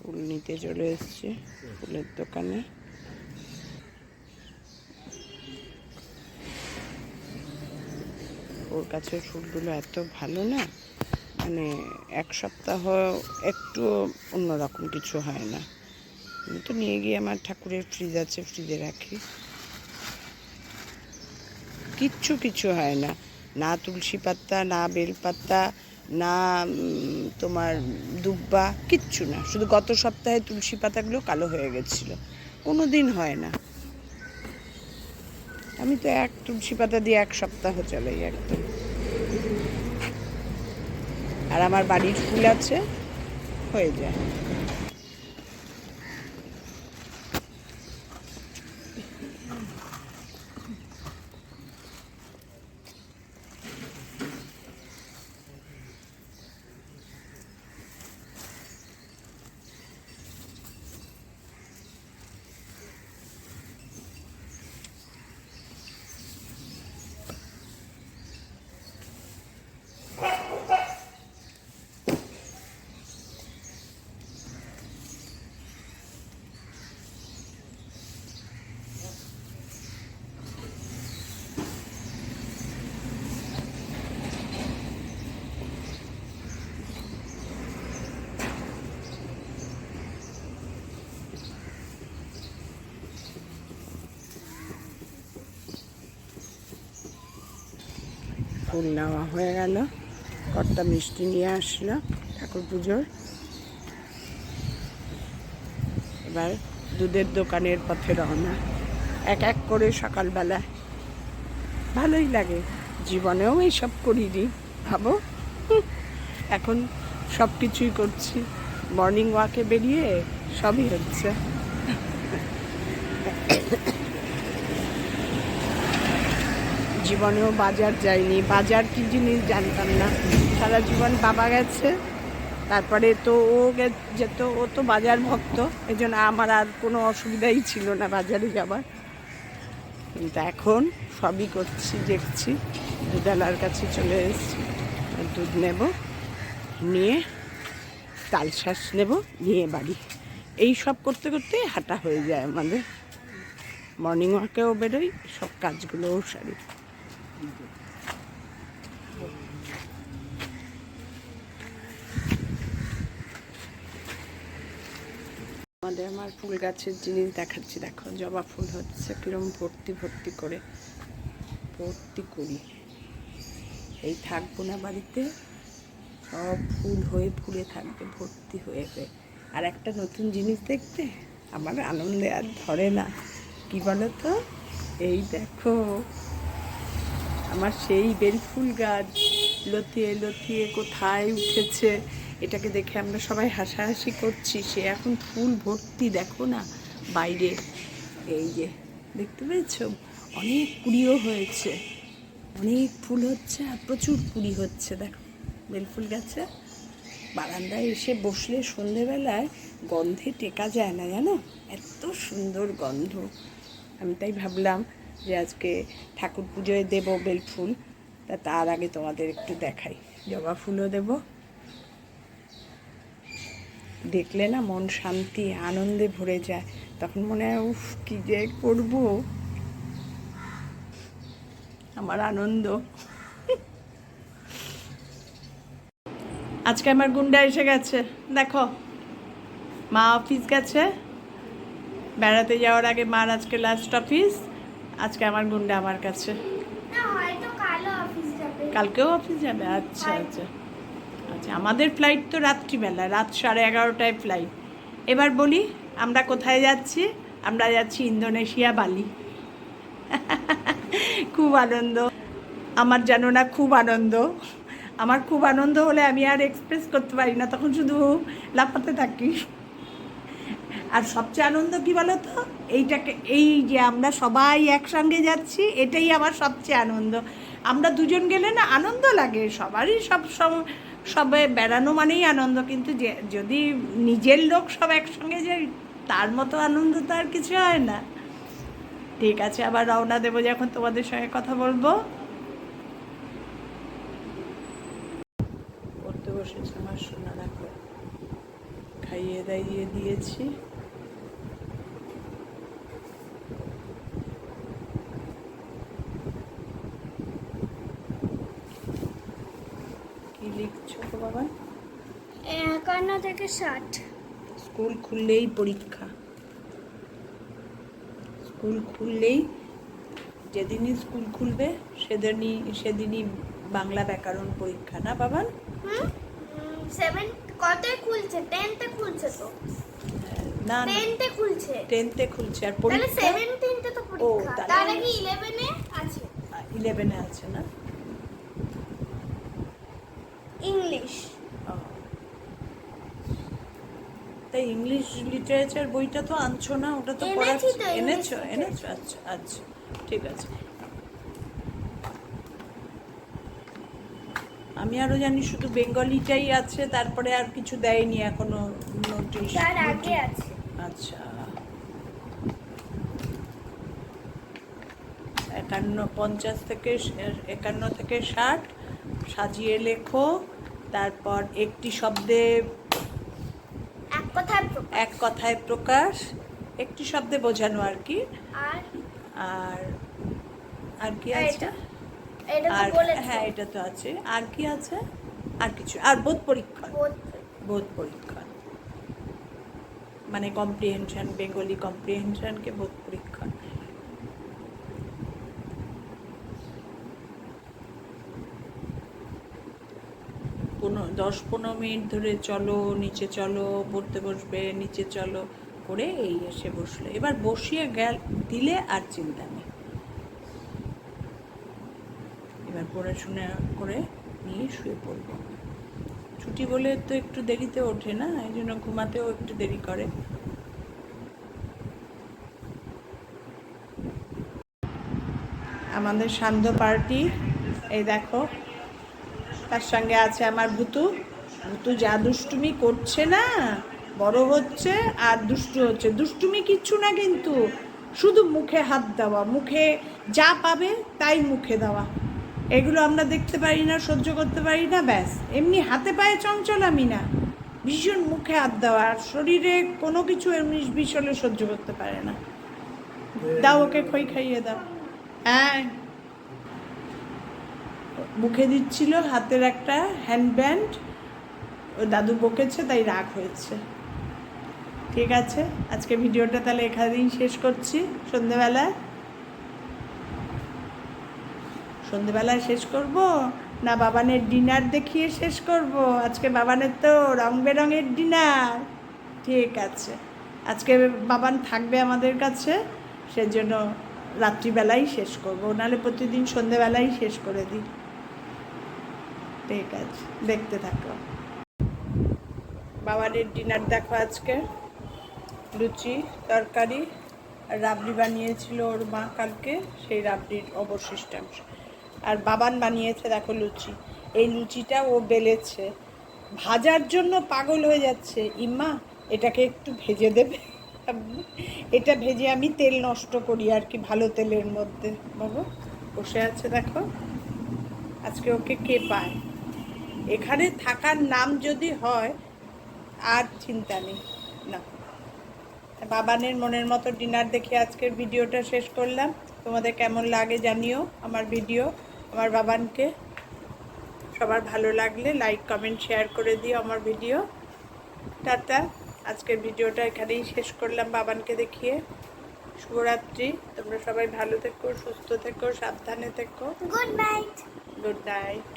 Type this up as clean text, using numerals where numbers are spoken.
ফুল নিতে চলে এসেছি ফুলের দোকানে। ওর কাছে ফুলগুলো এত ভালো না, মানে এক সপ্তাহ একটু অন্যরকম কিছু হয় না। আমি তো নিয়ে গিয়ে আমার ঠাকুরের ফ্রিজ আছে, ফ্রিজে রাখি, কিচ্ছু হয় না। না তুলসী পাতা, না বেলপাতা, না তোমার দুব্বা, কিচ্ছু না। শুধু গত সপ্তাহে তুলসী পাতাগুলো কালো হয়ে গেছিলো, কোনো দিন হয় না। আমি তো এক তুলসী পাতা দিয়ে এক সপ্তাহ চলেই একদম। আর আমার বাড়ির ফুল আছে, হয়ে যায়। ফুল নেওয়া হয়ে গেল, কর্তা মিষ্টি নিয়ে আসলো ঠাকুর পুজোর। এবার দুধের দোকানের পথে রওনা, এক এক করে সকালবেলা। ভালোই লাগে, জীবনেও এইসব করিনি, ভাবো এখন সব কিছুই করছি। মর্নিং ওয়াকে বেরিয়ে সবই হচ্ছে। জীবনেও বাজার যাইনি, বাজার কি জিনিস জানতাম না। সারা জীবন বাবা গেছে, তারপরে তো ও যেত, ও তো বাজার ভক্ত, এই জন্য আমার আর কোনো অসুবিধাই ছিল না বাজারে যাবার। কিন্তু এখন সবই করছি, দেখছি। দুধওয়ালার কাছে চলে এসেছি, দুধ নেব, নিয়ে তালশাঁস নেব, নিয়ে বাড়ি। এই সব করতে করতে হাঁটা হয়ে যায় আমাদের। মর্নিং ওয়াকেও বেরোই, সব কাজগুলোও সারি। আমার ফুল গাছের জিনিস দেখাচ্ছি, দেখো জবা ফুল হচ্ছে কিরম ভর্তি ভর্তি করে, ভর্তি করি। এই থাকবো না বাড়িতে, সব ফুল হয়ে ফুলে থাকবে, ভর্তি হয়ে হয়ে। আর একটা নতুন জিনিস দেখতে আমার আনন্দে আর ধরে না, কি বলো তো? এই দেখো আমার সেই বেলফুল গাছ লতিয়ে লতিয়ে কোথায় উঠেছে। এটাকে দেখে আমরা সবাই হাসাহাসি করছি, সে এখন ফুল ভর্তি, দেখো না বাইরে। এই যে দেখতে পেয়েছো, অনেক কুড়িও হয়েছে, অনেক ফুল হচ্ছে আর প্রচুর কুড়ি হচ্ছে। দেখো বেলফুল গাছে বারান্দায় এসে বসলে সন্ধেবেলায় গন্ধে টেকা যায় না, জানো, এত সুন্দর গন্ধ। আমি তাই ভাবলাম যে আজকে ঠাকুর পুজোয় দেবো বেলফুল, তার আগে তোমাদের একটু দেখাই। জবা ফুলও দেব, দেখলে না মন শান্তি আনন্দে ভরে যায়। তখন মনে হয় উফ কী যে করবো, আমার আনন্দ। আজকে আমার গুন্ডা এসে গেছে, দেখো মা অফিস গেছে, বেড়াতে যাওয়ার আগে মার আজকে লাস্ট অফিস। আজকে আমার গুন্ডা আমার কাছে। কালকেও অফিস যাবে? আচ্ছা আচ্ছা আচ্ছা। আমাদের ফ্লাইট তো রাত্রিবেলা, রাত 11:30টায় ফ্লাইট। এবার বলি আমরা কোথায় যাচ্ছি? আমরা যাচ্ছি ইন্দোনেশিয়া, বালি। খুব আনন্দ আমার, জানো না, খুব আনন্দ আমার। খুব আনন্দ হলে আমি আর এক্সপ্রেস করতে পারি না, তখন শুধু লাফাতে থাকি। আর সবচেয়ে আনন্দ কি বলো তো, এইটাকে, এই যে আমরা সবাই একসঙ্গে যাচ্ছি, এটাই আমার সবচেয়ে আনন্দ। আমরা দুজন গেলে না আনন্দ লাগে, সবারই সবে বেড়ানো মানেই আনন্দ, কিন্তু যে যদি নিজের লোক সব একসঙ্গে যায় তার মতো আনন্দ তো আর কিছু হয় না। ঠিক আছে, আবার রওনা দেবো যখন তোমাদের সঙ্গে কথা বলবো। পড়তে বসেছে আমার সোনা, দেখো খাইয়ে দিয়ে দিয়েছি। কি লিখছো তো বাবা? 51 থেকে 60। স্কুল খুললেই পরীক্ষা, স্কুল খুললেই, যেদিনই স্কুল খুলবে সেদিনই বাংলা ব্যাকরণ পরীক্ষা, না বাবা? 7 কতই খুলছে? 10তে খুলছে তো। না 10তে খুলছে। 10তে খুলছে আর তাহলে পরীক্ষা 17তে তো পরীক্ষা। তার আগে 11 এ আছে। 11-এ আছে না? ইংলিশ। তাই ইংলিশ লিটারেচার বইটা তো আনছো না? ওটা তো এনেছি তো, এনেছো? English এনেছো, আচ্ছা আচ্ছা, ঠিক আছে। আমি আরো জানি শুধু বেঙ্গলিটাই আছে, তারপরে আর কিছু দেয়নি এখনো নোটিশ। তার আগে আছে। আচ্ছা, 50 থেকে 60 সাজিয়ে লেখো, তারপর একটি শব্দে এক কথায় প্রকাশ, একটি শব্দে বোঝানো আর কি। আর আর কি আছে? আর হ্যাঁ, এটা তো আছে। আর কি আছে? আর কিছু, আর বোধ পরীক্ষণ। বোধ পরীক্ষণ মানে কম্প্রিহেনশন, বেঙ্গলি কম্প্রিহেনশনকে বোধ পরীক্ষণ। কোনো 10-15 মিনিট ধরে চলো, নিচে চলো, পড়তে বসবে, নিচে চলো করে এই এসে বসলে, এবার বসিয়ে দিলে আর চিন্তা নেই। এবার পড়াশোনা করে নিয়ে শুয়ে পড়বো। ছুটি বলে তো একটু দেরিতে ওঠে না, এই জন্য ঘুমাতেও একটু দেরি করে। আমাদের সান্ধ্য পার্টি, এই দেখো, তার সঙ্গে আছে আমার ভুতু। ভুতু যা দুষ্টুমি করছে না, বড় হচ্ছে আর দুষ্টু হচ্ছে। দুষ্টুমি কিচ্ছু না, কিন্তু শুধু মুখে হাত দেওয়া, মুখে যা পাবে তাই মুখে দেওয়া, এগুলো আমরা দেখতে পারি না, সহ্য করতে পারি না। ব্যাস, এমনি হাতে পায়ে চঞ্চল আমি না, ভীষণ মুখে হাত দেওয়া, আর শরীরে কোনো কিছু এমনি বিষ হলে সহ্য করতে পারে না। দাও ওকে খই খাইয়ে দাও। হ্যাঁ, মুখে দিচ্ছিল হাতের একটা হ্যান্ডব্যান্ড, ও দাদু বকেছে তাই রাগ হয়েছে। ঠিক আছে, আজকে ভিডিওটা তাহলে এখানেই শেষ করছি। সন্ধেবেলায় শেষ করব না বাবানের ডিনার দেখিয়ে শেষ করব? আজকে বাবানের তো রং বেরঙের ডিনার। ঠিক আছে, আজকে বাবান থাকবে আমাদের কাছে, সেজন্য রাত্রিবেলাই শেষ করব, নাহলে প্রতিদিন সন্ধেবেলাই শেষ করে দিই। ঠিক আছে, দেখতে থাকো। বাবানের ডিনার দেখো, আজকে লুচি তরকারি আর রাবড়ি বানিয়েছিল ওর মা কালকে, সেই রাবড়ির অবশিষ্টাংশ। আর বাবান বানিয়েছে দেখো লুচি। এই লুচিটা ও বেলেছে, ভাজার জন্য পাগল হয়ে যাচ্ছে। ইম্মা এটাকে একটু ভেজে দেবে? এটা ভেজে আমি তেল নষ্ট করি আর কি, ভালো তেলের মধ্যে। বাবা বসে আছে দেখো, আজকে ওকে কে পায়। এখানে থাকার নাম যদি হয় আর চিন্তা নেই না। বাবানের মনের মতো ডিনার দেখে আজকের ভিডিওটা শেষ করলাম। তোমাদের কেমন লাগে জানিও আমার ভিডিও, আমার বাবানকে। সবার ভালো লাগলে লাইক কমেন্ট শেয়ার করে দিও আমার ভিডিও। টাটা, আজকের ভিডিওটা এখানেই শেষ করলাম বাবানকে দেখিয়ে। শুভরাত্রি, তোমরা সবাই ভালো থেকো, সুস্থ থেকো, সাবধানে থেকো। Good night. Good night.